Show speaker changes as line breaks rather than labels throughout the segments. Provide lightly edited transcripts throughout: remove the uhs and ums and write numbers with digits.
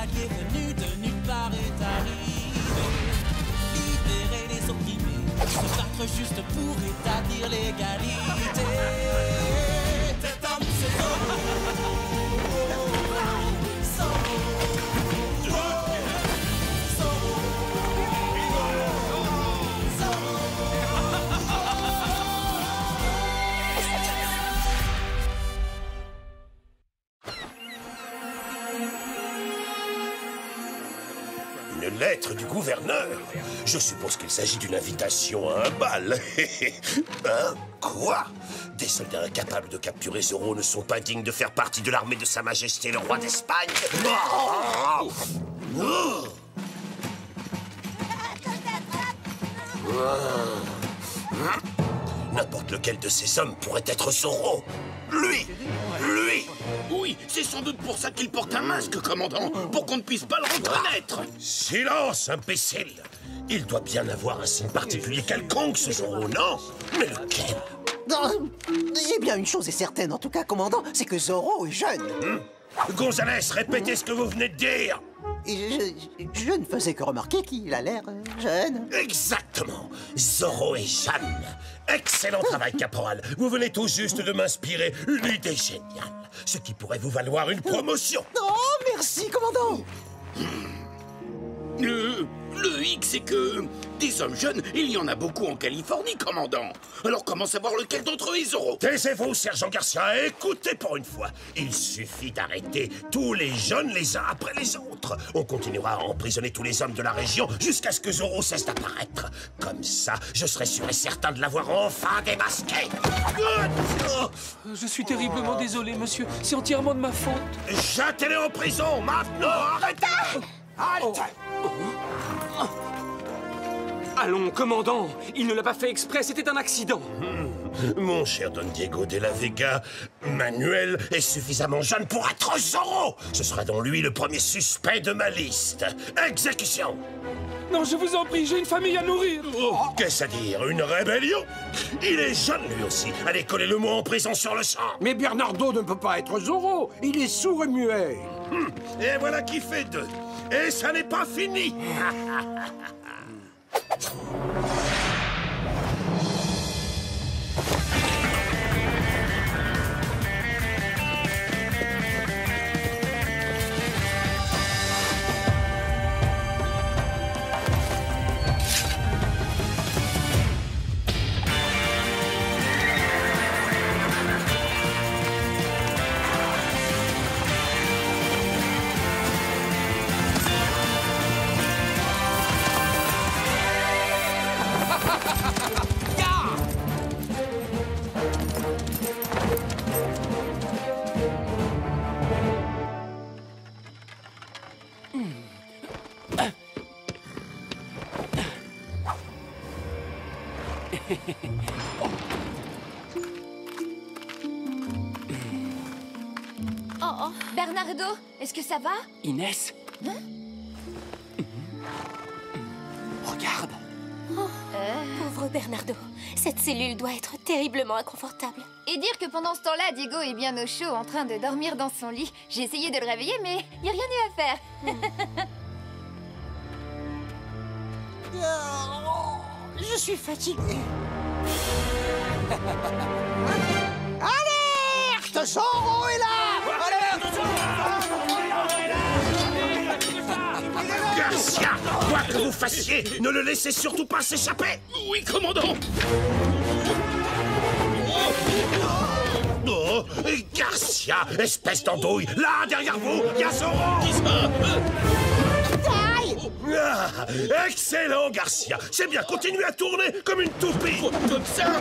cavalier venu de nulle part est arrivé. Libérer les opprimés, se battre juste pour établir l'égalité. Cet homme, c'est Zorro.
Une lettre du gouverneur. Je suppose qu'il s'agit d'une invitation à un bal. Hein? Quoi? Des soldats incapables de capturer Zorro ne sont pas dignes de faire partie de l'armée de Sa Majesté le roi d'Espagne. Oh! Oh! N'importe lequel de ces hommes pourrait être Zorro. Lui! Lui!
Oui, c'est sans doute pour ça qu'il porte un masque, commandant, pour qu'on ne puisse pas le reconnaître.
Silence, imbécile! Il doit bien avoir un signe particulier quelconque, ce Zorro, non? Mais lequel?
Eh bien, une chose est certaine, en tout cas, commandant, c'est que Zorro est jeune.
Gonzalez, répétez ce que vous venez de dire!
Je ne faisais que remarquer qu'il a l'air jeune.
Exactement! Zorro est jeune! Excellent travail, caporal! Vous venez tout juste de m'inspirer une idée géniale, ce qui pourrait vous valoir une promotion!
Oh, merci, commandant!
Le hic, c'est que des hommes jeunes, il y en a beaucoup en Californie, commandant. Alors comment savoir lequel d'entre eux est Zorro?
Taisez-vous, sergent Garcia, et écoutez pour une fois. Il suffit d'arrêter tous les jeunes les uns après les autres. On continuera à emprisonner tous les hommes de la région jusqu'à ce que Zorro cesse d'apparaître. Comme ça, je serai sûr et certain de l'avoir enfin démasqué.
Je suis terriblement désolé, monsieur. C'est entièrement de ma faute.
Jetez-les en prison, maintenant! Arrêtez! Halte!
Allons, commandant, il ne l'a pas fait exprès, c'était un accident.
Mon cher Don Diego de la Vega, Manuel est suffisamment jeune pour être Zorro. Ce sera donc lui le premier suspect de ma liste. Exécution!
Non, je vous en prie, j'ai une famille à nourrir.
Oh, qu'est-ce à dire? Une rébellion? Il est jeune lui aussi. Allez, coller le mot en prison sur le champ.
Mais Bernardo ne peut pas être Zorro. Il est sourd et muet.
Et voilà qui fait deux. Et ça n'est pas fini.
Oh, Bernardo, est-ce que ça va?
Inès?
Hein?
Regarde.
Pauvre Bernardo, cette cellule doit être terriblement inconfortable.
Et dire que pendant ce temps-là, Diego est bien au chaud en train de dormir dans son lit. J'ai essayé de le réveiller, mais il n'y a rien eu à faire.
Je suis fatigué. Alerte! Zorro est là!
Garcia, quoi que vous fassiez, ne le laissez surtout pas s'échapper.
Oui, commandant.
Oh, Garcia, espèce d'andouille, là, derrière vous, il y a Zorro. Ah, excellent, Garcia. C'est bien, continuez à tourner comme une toupie.
Comme ça.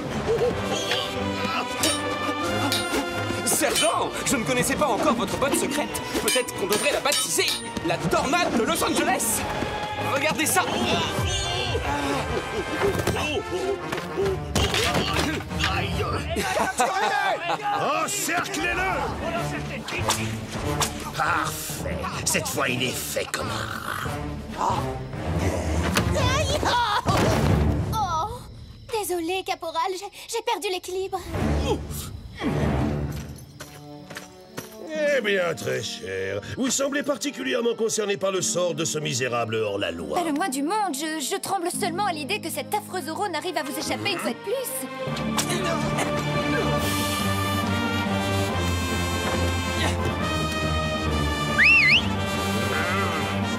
Sergent, je ne connaissais pas encore votre botte secrète. Peut-être qu'on devrait la baptiser la tornade de Los Angeles. Regardez ça.
Encerclez-le. Parfait. Cette fois, il est fait comme un rat.
Oh! Désolée, caporal, j'ai perdu l'équilibre.
Eh bien, très cher. Vous semblez particulièrement concerné par le sort de ce misérable hors-la-loi.
Pas le moins du monde, je tremble seulement à l'idée que cet affreux Zoro n'arrive à vous échapper une fois de plus.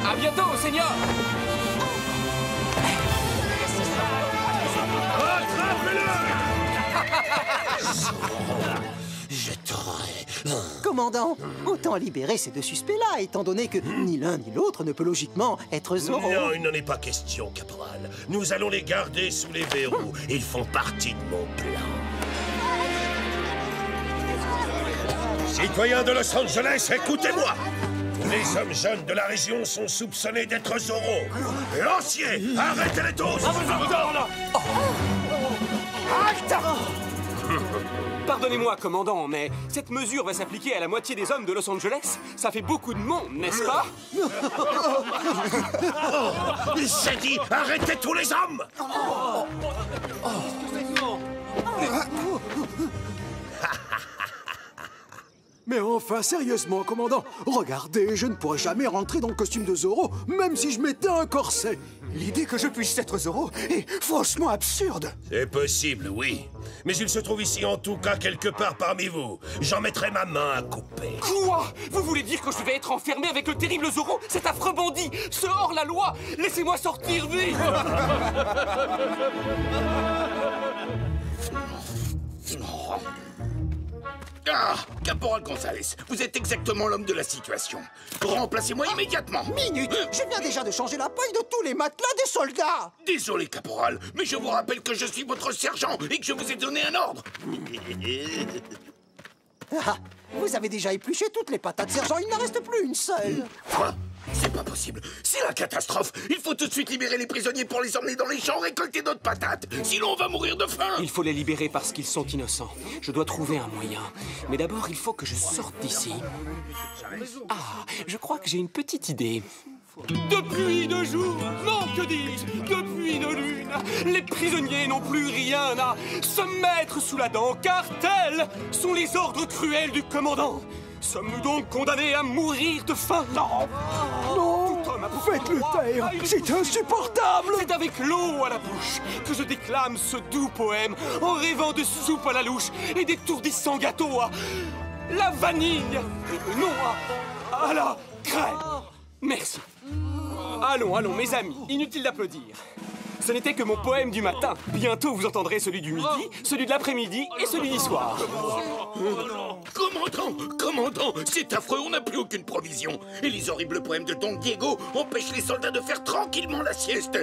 À bientôt, Seigneur!
Je t'aurai.
Commandant, autant libérer ces deux suspects-là, étant donné que ni l'un ni l'autre ne peut logiquement être Zoro.
Non, il n'en est pas question, caporal. Nous allons les garder sous les verrous. Ils font partie de mon plan. Citoyens de Los Angeles, écoutez-moi! Les hommes jeunes de la région sont soupçonnés d'être Zoro. Lanciers, arrêtez-les tous!
Pardonnez-moi, commandant, mais cette mesure va s'appliquer à la moitié des hommes de Los Angeles. Ça fait beaucoup de monde, n'est-ce pas?
J'ai dit, arrêtez tous les hommes!
Mais enfin, sérieusement, commandant, regardez, je ne pourrais jamais rentrer dans le costume de Zoro, même si je mettais un corset. L'idée que je puisse être Zoro est franchement absurde.
C'est possible, oui. Mais il se trouve ici en tout cas quelque part parmi vous. J'en mettrai ma main à couper.
Quoi? Vous voulez dire que je vais être enfermé avec le terrible Zoro, cet affreux bandit, ce hors-la-loi? Laissez-moi sortir vite!
Ah, Caporal Gonzalez, vous êtes exactement l'homme de la situation. Remplacez-moi immédiatement.
Minute! Je viens déjà de changer la paille de tous les matelas des soldats!
Désolé, Caporal, mais je vous rappelle que je suis votre sergent et que je vous ai donné un ordre.
Ah, vous avez déjà épluché toutes les patates, sergent, il n'en reste plus une seule!
Quoi? C'est pas possible. C'est la catastrophe. Il faut tout de suite libérer les prisonniers pour les emmener dans les champs récolter d'autres patates. Sinon, on va mourir de faim.
Il faut les libérer parce qu'ils sont innocents. Je dois trouver un moyen. Mais d'abord, il faut que je sorte d'ici. Ah, je crois que j'ai une petite idée. Depuis 2 jours, non, que dis-je, depuis une lune, les prisonniers n'ont plus rien à se mettre sous la dent, car tels sont les ordres cruels du commandant. Sommes-nous donc condamnés à mourir de faim? Non!
Non, faites-le taire, c'est insupportable.
C'est avec l'eau à la bouche que je déclame ce doux poème en rêvant de soupe à la louche et d'étourdissants gâteaux à la vanille. Non, à la crème. Merci. Allons, allons, mes amis, inutile d'applaudir. Ce n'était que mon poème du matin. Bientôt, vous entendrez celui du midi, celui de l'après-midi et celui du soir.
Commandant, c'est affreux, on n'a plus aucune provision. Et les horribles poèmes de Don Diego empêchent les soldats de faire tranquillement la sieste.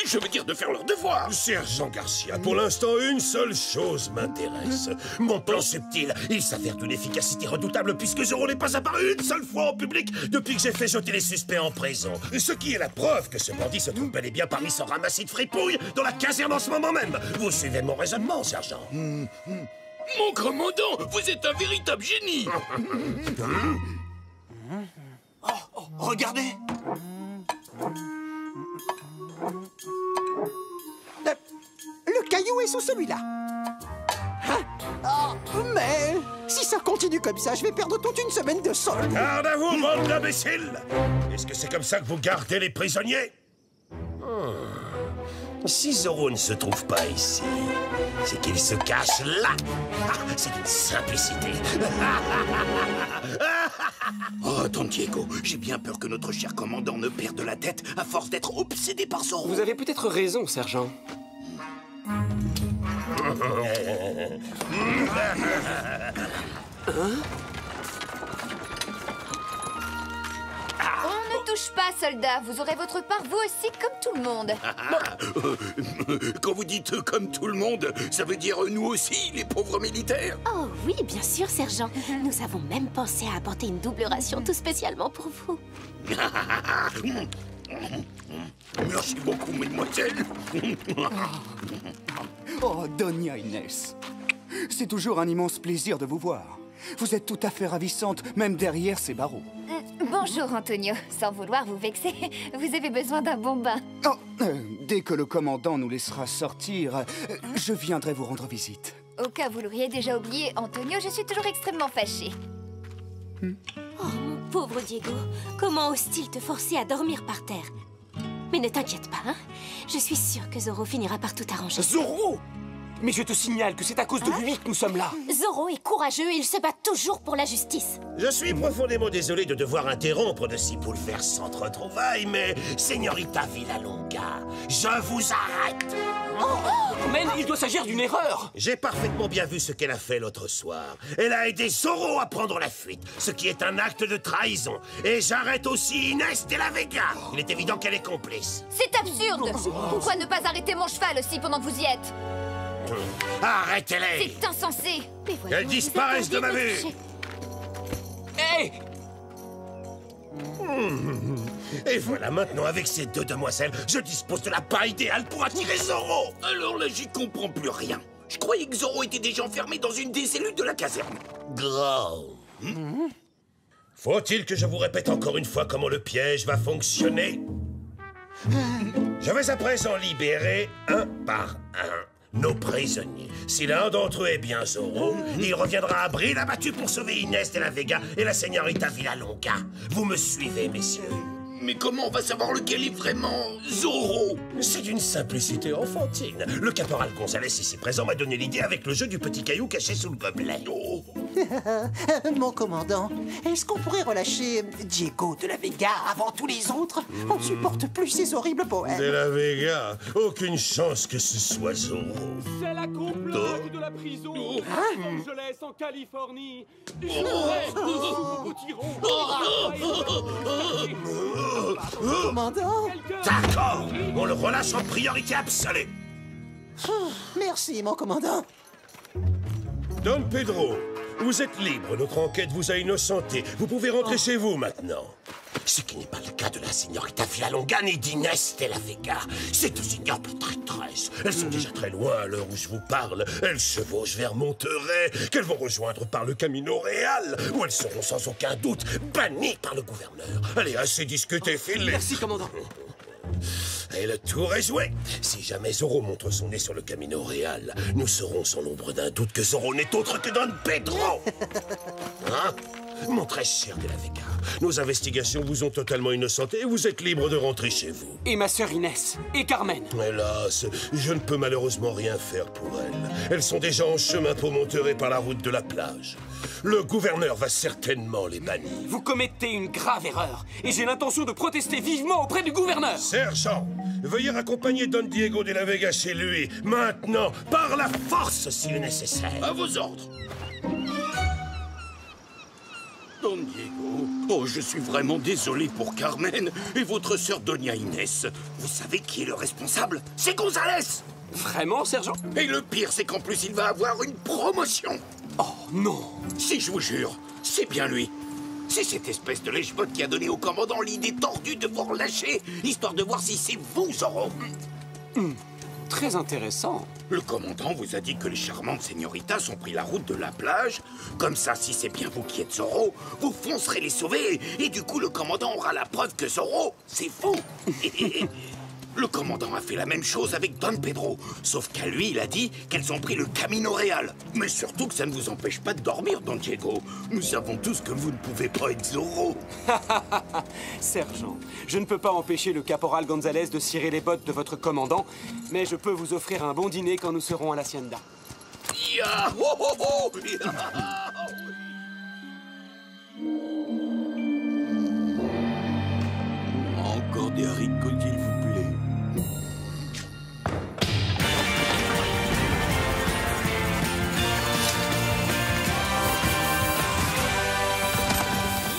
Je veux dire de faire leur devoir.
Sergent Garcia, pour l'instant, une seule chose m'intéresse. Mon plan subtil, il s'avère d'une efficacité redoutable puisque Zoro n'est pas apparu une seule fois en public depuis que j'ai fait jeter les suspects en prison. Ce qui est la preuve que ce bandit se trouve bel et bien parmi ce ramassis de fripouilles dans la caserne en ce moment même. Vous suivez mon raisonnement, sergent?
Mon commandant, vous êtes un véritable génie.
Regardez!
Le caillou est sous celui-là. Hein? Oh, mais si ça continue comme ça, je vais perdre toute une semaine de solde.
Garde à vous, bande d'imbéciles! Est-ce que c'est comme ça que vous gardez les prisonniers? Si Zoro ne se trouve pas ici, c'est qu'il se cache là. Ah, c'est une simplicité.
Oh, Don Diego, j'ai bien peur que notre cher commandant ne perde la tête à force d'être obsédé par Zoro.
Vous avez peut-être raison, sergent.
On ne touche pas, soldats. Vous aurez votre part, vous aussi, comme tout le monde.
Quand vous dites comme tout le monde, ça veut dire nous aussi, les pauvres militaires.
Oh oui, bien sûr, sergent. Nous avons même pensé à apporter une double ration tout spécialement pour vous.
Merci beaucoup, mademoiselle.
Oh, Doña Inès. C'est toujours un immense plaisir de vous voir. Vous êtes tout à fait ravissante, même derrière ces barreaux.
Bonjour, Antonio. Sans vouloir vous vexer, vous avez besoin d'un bon bain.
Oh, dès que le commandant nous laissera sortir, je viendrai vous rendre visite.
Au cas où vous l'auriez déjà oublié, Antonio, je suis toujours extrêmement fâchée.
Oh, mon pauvre Diego, comment ose-t-il te forcer à dormir par terre? Mais ne t'inquiète pas, hein? Je suis sûre que Zoro finira par tout arranger.
Zoro! Mais je te signale que c'est à cause de lui que nous sommes là.
Zoro est courageux et il se bat toujours pour la justice.
Je suis profondément désolé de devoir interrompre de si bouleversantes retrouvailles, mais, Señorita Villalonga, je vous arrête!
Mais il doit s'agir d'une erreur.
J'ai parfaitement bien vu ce qu'elle a fait l'autre soir. Elle a aidé Zoro à prendre la fuite, ce qui est un acte de trahison. Et j'arrête aussi Inès de la Vega. Il est évident qu'elle est complice.
C'est absurde! Pourquoi ne pas arrêter mon cheval aussi pendant que vous y êtes?
Arrêtez-les!
C'est insensé! Mais voyons,
Qu'elles disparaissent de ma vue!
Hé!
Et voilà, maintenant, avec ces deux demoiselles, je dispose de la paille idéale pour attirer Zoro!
Alors là, j'y comprends plus rien. Je croyais que Zoro était déjà enfermé dans une des cellules de la caserne.
Gros. Faut-il que je vous répète encore une fois comment le piège va fonctionner? Je vais à présent libérer un par un nos prisonniers. Si l'un d'entre eux est bien Zoro, il reviendra à Brille abattu pour sauver Inès de la Vega et la Señorita Villalonga. Vous me suivez, messieurs?
Mais comment on va savoir lequel est vraiment Zoro?
C'est d'une simplicité enfantine. Le caporal Gonzalez, ici présent, m'a donné l'idée avec le jeu du petit caillou caché sous le gobelet. Oh.
Mon commandant, est-ce qu'on pourrait relâcher Diego de la Vega avant tous les autres? On ne supporte plus ces horribles poèmes.
De la Vega, aucune chance que ce soit Zoro.
C'est la complainte de la prison de Los Angeles en Californie. Je reste sous vos tirons.
Commandant?
D'accord, on le relâche en priorité absolue.
Merci, mon commandant.
Don Pedro, vous êtes libre. Notre enquête vous a innocenté. Vous pouvez rentrer chez vous maintenant. Ce qui n'est pas le cas de la Señorita Villalonga ni d'Inès de la Vega. Ces deux ignobles traîtresses. Elles sont déjà très loin à l'heure où je vous parle. Elles chevauchent vers Monterrey, qu'elles vont rejoindre par le Camino Real, où elles seront sans aucun doute bannies par le gouverneur. Allez, assez discuté, filez.
Merci, commandant.
Et le tour est joué. Si jamais Zoro montre son nez sur le Camino Real, nous saurons sans l'ombre d'un doute que Zoro n'est autre que Don Pedro. Hein? Mon très cher de la Vega, nos investigations vous ont totalement innocenté et vous êtes libre de rentrer chez vous.
Et ma sœur Inès. Et Carmen.
Hélas, je ne peux malheureusement rien faire pour elles. Elles sont déjà en chemin pour Monterey par la route de la plage. Le gouverneur va certainement les bannir.
Vous commettez une grave erreur. Et j'ai l'intention de protester vivement auprès du gouverneur.
Sergent, veuillez raccompagner Don Diego de la Vega chez lui, maintenant, par la force s'il est nécessaire.
À vos ordres. Don Diego, oh, je suis vraiment désolé pour Carmen et votre sœur Doña Inès. Vous savez qui est le responsable? C'est Gonzalez!
Vraiment, sergent?
Et le pire, c'est qu'en plus, il va avoir une promotion.
Oh, non.
Si, je vous jure, c'est bien lui. C'est cette espèce de lèche-bot qui a donné au commandant l'idée tordue de vous relâcher, histoire de voir si c'est vous, Zoro.
Très intéressant.
Le commandant vous a dit que les charmantes señoritas ont pris la route de la plage. Comme ça, si c'est bien vous qui êtes Zoro, vous foncerez les sauver. Et du coup, le commandant aura la preuve que Zoro, c'est vous. Le commandant a fait la même chose avec Don Pedro. Sauf qu'à lui, il a dit qu'elles ont pris le Camino Real. Mais surtout que ça ne vous empêche pas de dormir, Don Diego. Nous savons tous que vous ne pouvez pas être Zoro.
Sergent, je ne peux pas empêcher le caporal Gonzalez de cirer les bottes de votre commandant, mais je peux vous offrir un bon dîner quand nous serons à l'Hacienda.
Ya ho ho ho ya. Encore des haricots, s'il vous plaît.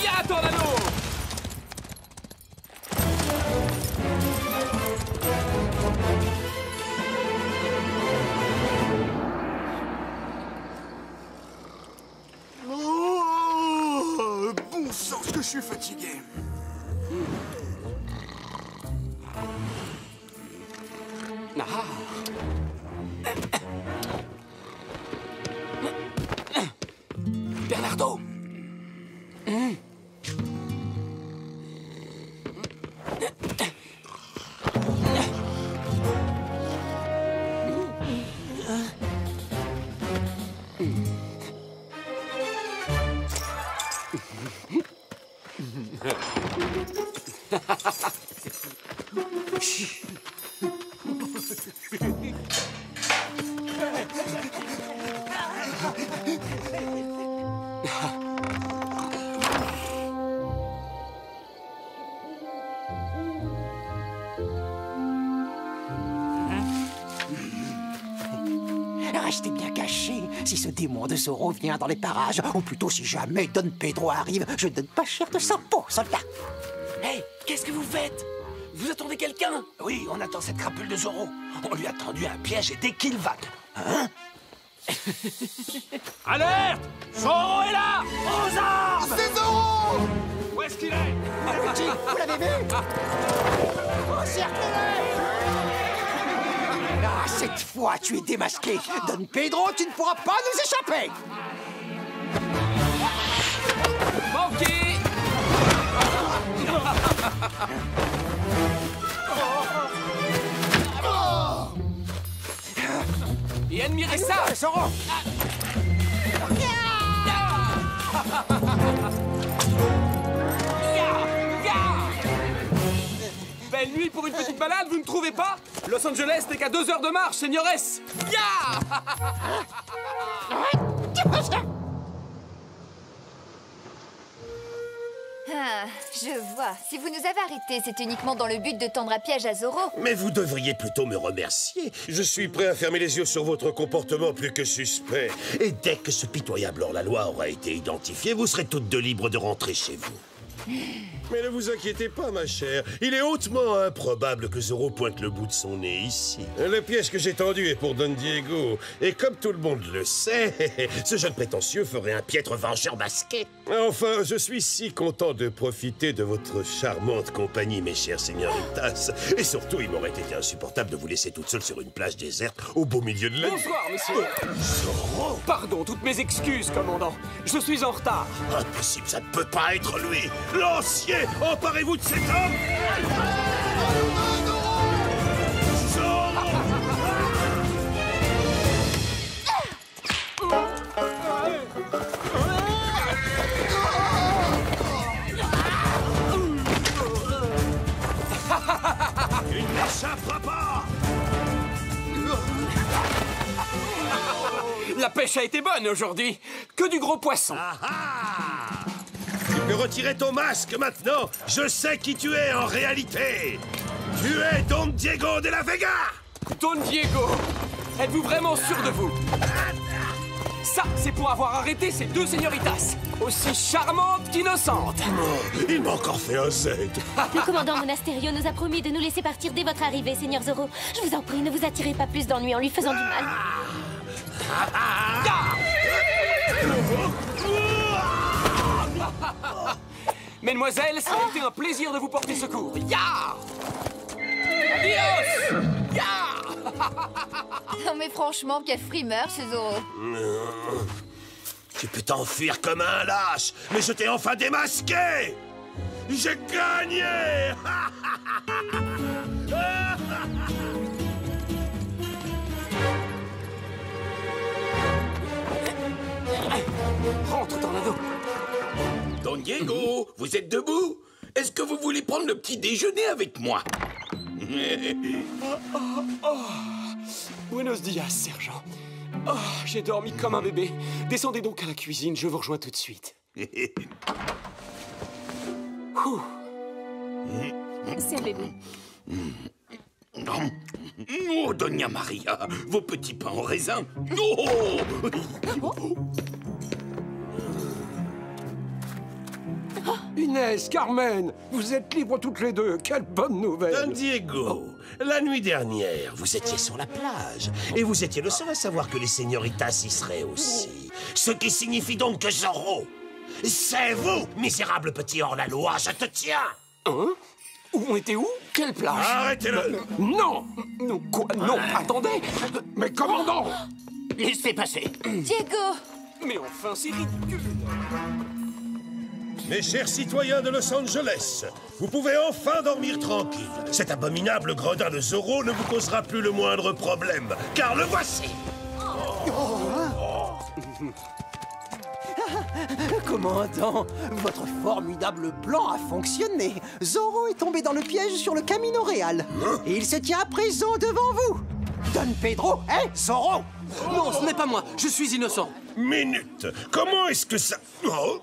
Ya, Tornado!
Oh, bon sang, que je suis fatigué.
Ah. Bernardo!
Restez bien cachés. Si ce démon de Zoro vient dans les parages, ou plutôt si jamais Don Pedro arrive, je donne pas cher de sa peau, soldat.
Hey, qu'est-ce que vous faites? Vous attendez quelqu'un?
Oui, on attend cette crapule de Zoro. On lui a tendu un piège et dès qu'il va... Hein?
Alerte! Zoro est là! Aux armes!
C'est Zoro!
Où est-ce qu'il est?
Luigi, vous l'avez vu? Encerclez-le! Ah, cette fois, tu es démasqué. Don Pedro, tu ne pourras pas nous échapper.
Manqué! Et admirez ça!
Zoro!
Belle nuit pour une petite balade, vous ne trouvez pas? Los Angeles n'est qu'à 2 heures de marche, señores! Ya!
Ah, je vois. Si vous nous avez arrêtés, c'est uniquement dans le but de tendre un piège à Zoro.
Mais vous devriez plutôt me remercier. Je suis prêt à fermer les yeux sur votre comportement plus que suspect. Et dès que ce pitoyable hors-la-loi aura été identifié, vous serez toutes deux libres de rentrer chez vous. Mais ne vous inquiétez pas, ma chère. Il est hautement improbable que Zoro pointe le bout de son nez ici. Le piège que j'ai tendu est pour Don Diego. Et comme tout le monde le sait, ce jeune prétentieux ferait un piètre vengeur masqué. Enfin, je suis si content de profiter de votre charmante compagnie, mes chers señoritas. Et surtout, il m'aurait été insupportable de vous laisser toute seule sur une plage déserte au beau milieu de la nuit.
Bonsoir, monsieur.
Zoro!
Pardon, toutes mes excuses, commandant. Je suis en retard.
Impossible, ça ne peut pas être lui. Lancier, emparez-vous de cet homme! Il n'échappera pas!
La pêche a été bonne aujourd'hui. Que du gros poisson.
Ah ah! Tu peux retirer ton masque maintenant. Je sais qui tu es en réalité. Tu es Don Diego de la Vega.
Don Diego, êtes-vous vraiment sûr de vous? Ça, c'est pour avoir arrêté ces deux señoritas, aussi charmantes qu'innocentes.
Il m'a encore fait un Z.
Le commandant Monasterio nous a promis de nous laisser partir dès votre arrivée, Seigneur Zoro. Je vous en prie, ne vous attirez pas plus d'ennuis en lui faisant du mal.
Mesdemoiselles, ça a été un plaisir de vous porter secours. Ya! Adios! Ya!
Non mais franchement, quel frimeur ce Zoro.
Tu peux t'enfuir comme un lâche, mais je t'ai enfin démasqué. J'ai gagné.
Rentre dans l'anneau.
Don Diego, vous êtes debout? Est-ce que vous voulez prendre le petit déjeuner avec moi?
Buenos dias, sergent. Oh, j'ai dormi comme un bébé. Descendez donc à la cuisine, je vous rejoins tout de suite.
Servez-vous.
Oh, Doña Maria, vos petits pains en raisin. Oh!
Inès, Carmen, vous êtes libres toutes les deux. Quelle bonne nouvelle.
Don Diego, la nuit dernière, vous étiez sur la plage. Et vous étiez le seul à savoir que les señoritas y seraient aussi. Ce qui signifie donc que Zoro, c'est vous, misérable petit hors-la-loi, je te tiens.
Hein? On était où? Quelle plage?
Arrêtez-le.
Non.
Non, quoi? Non, attendez.
Mais commandant,
Laissez passer.
Diego!
Mais enfin, c'est ridicule.
Mes chers citoyens de Los Angeles, vous pouvez enfin dormir tranquille. Cet abominable gredin de Zoro ne vous causera plus le moindre problème, car le voici.
Commandant, votre formidable plan a fonctionné. Zoro est tombé dans le piège sur le Camino Real. Et il se tient à présent devant vous. Don Pedro est Zoro.
Non, ce n'est pas moi. Je suis innocent.
Minute. Comment est-ce que ça... Oh.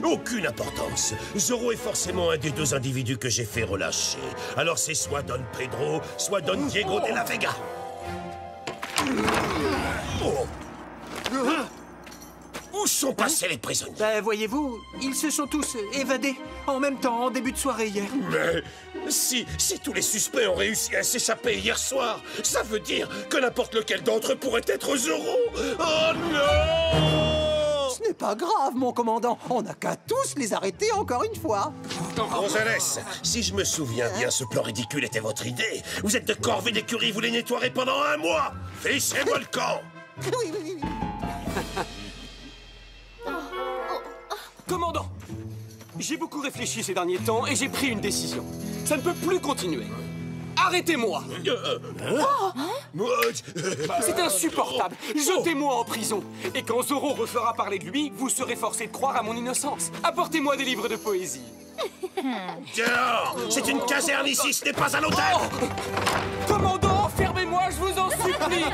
Aucune importance. Zoro est forcément un des deux individus que j'ai fait relâcher. Alors c'est soit Don Pedro, soit Don Diego de la Vega. Oh. Où sont passés les prisonniers?
Ben, voyez-vous, ils se sont tous évadés en même temps en début de soirée hier.
Mais si tous les suspects ont réussi à s'échapper hier soir, ça veut dire que n'importe lequel d'entre eux pourrait être Zoro. Oh non!
Ce n'est pas grave, mon commandant. On n'a qu'à tous les arrêter encore une fois.
Gonzales, si je me souviens bien, ce plan ridicule était votre idée. Vous êtes de corvée d'écurie, vous les nettoierez pendant 1 mois. Fissez-moi le camp.
Oui, oui, oui.
Commandant, j'ai beaucoup réfléchi ces derniers temps et j'ai pris une décision. Ça ne peut plus continuer. Arrêtez-moi! C'est insupportable! Jetez-moi en prison! Et quand Zoro refera parler de lui, vous serez forcé de croire à mon innocence. Apportez-moi des livres de poésie.
Dehors! C'est une caserne ici, ce n'est pas un hôtel!
Commandant, fermez-moi, je vous en supplie!